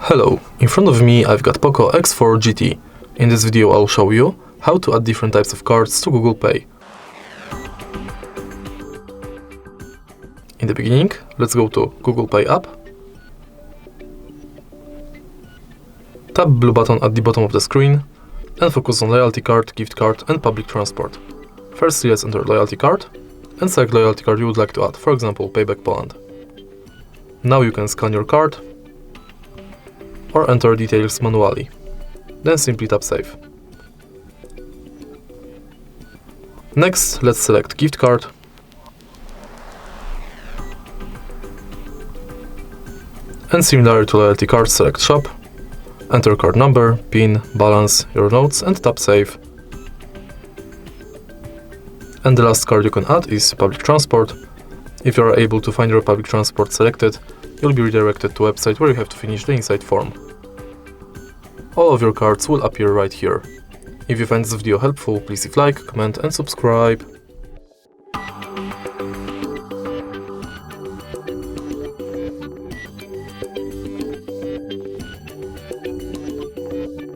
Hello, in front of me I've got Poco X4 GT. In this video I'll show you how to add different types of cards to Google Pay. In the beginning, let's go to Google Pay app. Tap blue button at the bottom of the screen and focus on loyalty card, gift card and public transport. Firstly, let's enter loyalty card and select loyalty card you would like to add, for example Payback Poland. Now you can scan your card or enter details manually. Then simply tap Save. Next, let's select gift card and similar to loyalty card, select Shop, enter card number, PIN, balance, your notes and tap Save. And the last card you can add is public transport. If you are able to find your public transport selected, you'll be redirected to a website where you have to finish the inside form. All of your cards will appear right here. If you find this video helpful, please leave a like, comment and subscribe.